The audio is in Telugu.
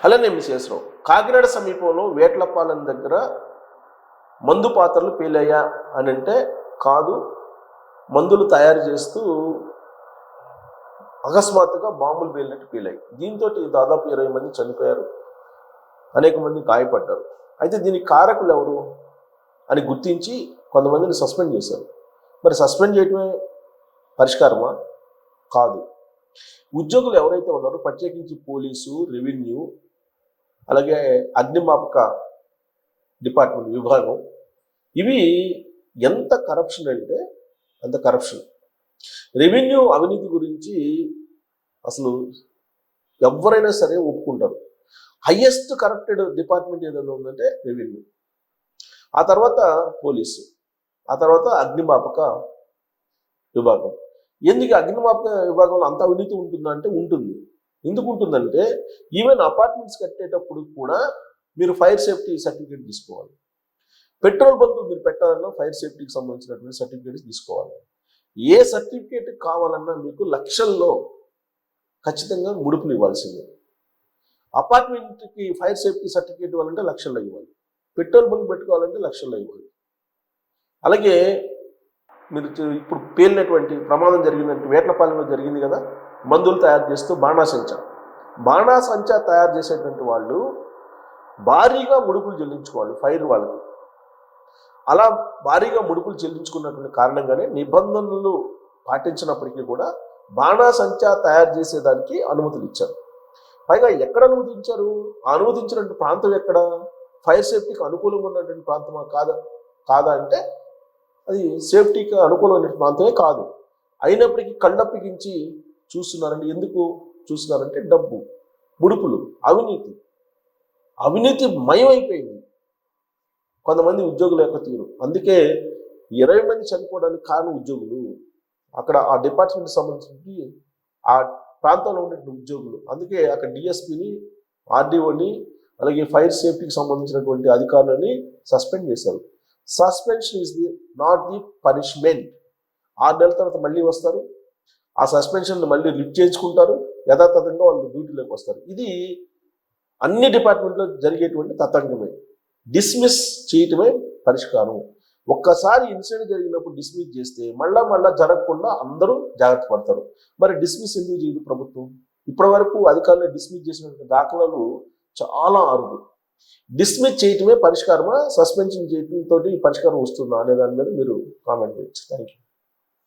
అలానే విశేషరావు కాకినాడ సమీపంలో వేట్లపాలెం దగ్గర మందు పాత్రలు పేలయ్యా అని అంటే కాదు, మందులు తయారు చేస్తూ అకస్మాత్తుగా బాంబులు పేలినట్టు పేలాయి. దీంతో దాదాపు 20 మంది చనిపోయారు, అనేక మంది గాయపడ్డారు. అయితే దీనికి కారకులు ఎవరు అని గుర్తించి కొంతమందిని సస్పెండ్ చేశారు. మరి సస్పెండ్ చేయడమే పరిష్కారమా? కాదు. ఉద్యోగులు ఎవరైతే ఉన్నారో ప్రత్యేకించి పోలీసు, రెవెన్యూ, అలాగే అగ్నిమాపక డిపార్ట్మెంట్ విభాగం, ఇవి ఎంత కరప్షన్ అంటే అంత కరప్షన్. రెవెన్యూ అవినీతి గురించి అసలు ఎవరైనా సరే ఒప్పుకుంటారు. హయ్యెస్ట్ కరప్టెడ్ డిపార్ట్మెంట్ ఏదైనా ఉందంటే రెవెన్యూ, ఆ తర్వాత పోలీసు, ఆ తర్వాత అగ్నిమాపక విభాగం. ఎందుకు అగ్నిమాపక విభాగంలో అంత అవినీతి ఉంటుందా అంటే ఉంటుంది. ఎందుకు ఉంటుందంటే ఈవెన్ అపార్ట్మెంట్స్ కట్టేటప్పుడు కూడా మీరు ఫైర్ సేఫ్టీ సర్టిఫికేట్ తీసుకోవాలి. పెట్రోల్ బంకులు మీరు పెట్టాలన్నా ఫైర్ సేఫ్టీకి సంబంధించినటువంటి సర్టిఫికేట్స్ తీసుకోవాలి. ఏ సర్టిఫికేట్ కావాలన్నా మీకు లక్షల్లో ఖచ్చితంగా ముడుపులు ఇవ్వాల్సిందే. అపార్ట్మెంట్కి ఫైర్ సేఫ్టీ సర్టిఫికేట్ ఇవ్వాలంటే లక్షల్లో ఇవ్వాలి, పెట్రోల్ బంక్ పెట్టుకోవాలంటే లక్షల్లో ఇవ్వాలి. అలాగే మీరు ఇప్పుడు పేలినటువంటి ప్రమాదం జరిగిందంటే వేట్లపాలెంలో జరిగింది కదా, మందులు తయారు చేస్తూ బాణాసంచా తయారు చేసేటువంటి వాళ్ళు భారీగా ముడుపులు చెల్లించుకోవాలి ఫైర్ వాళ్ళకి. అలా భారీగా ముడుపులు చెల్లించుకున్నటువంటి కారణంగానే నిబంధనలు పాటించినప్పటికీ కూడా బాణాసంచా తయారు చేసేదానికి అనుమతులు ఇచ్చారు. పైగా ఎక్కడ అనుమతించారు? అనుమతించినటువంటి ప్రాంతం ఎక్కడ? ఫైర్ సేఫ్టీకి అనుకూలంగా ఉన్నటువంటి ప్రాంతమా కాదా అంటే అది సేఫ్టీకి అనుకూలమైన ప్రాంతమే కాదు. అయినప్పటికీ కళ్ళప్పగించి చూస్తున్నారండి. ఎందుకు చూస్తున్నారంటే డబ్బు, ముడుపులు, అవినీతి మయమైపోయింది కొంతమంది ఉద్యోగుల యొక్క తీరు. అందుకే 20 మంది చనిపోవడానికి కారణం ఉద్యోగులు, అక్కడ ఆ డిపార్ట్మెంట్కి సంబంధించి ఆ ప్రాంతంలో ఉన్నటువంటి ఉద్యోగులు. అందుకే అక్కడ డిఎస్పీని, ఆర్డీఓని, అలాగే ఫైర్ సేఫ్టీకి సంబంధించినటువంటి అధికారులని సస్పెండ్ చేశారు. Suspension is not the punishment. 6 నెలల తర్వాత మళ్ళీ వస్తారు, ఆ సస్పెన్షన్ మళ్ళీ లిఫ్ట్ చేయించుకుంటారు, యథాతథంగా వాళ్ళు డ్యూటీలోకి వస్తారు. ఇది అన్ని డిపార్ట్మెంట్లో జరిగేటువంటి తతంగమే. డిస్మిస్ చేయటమే పరిష్కారం. ఒక్కసారి ఇన్సిడెంట్ జరిగినప్పుడు డిస్మిస్ చేస్తే మళ్ళా జరగకుండా అందరూ జాగ్రత్త పడతారు. మరి డిస్మిస్ ఎందుకు చేయదు ప్రభుత్వం? ఇప్పటి వరకు అధికారులు డిస్మిస్ చేసిన దాఖలాలు చాలా అరుదు. డిస్మిస్ చేయటమే పరిష్కారమా, సస్పెన్షన్ చేయటంతో పరిష్కారం వస్తుందా అనే దాని మీద మీరు కామెంట్ చేయొచ్చు. Thank you.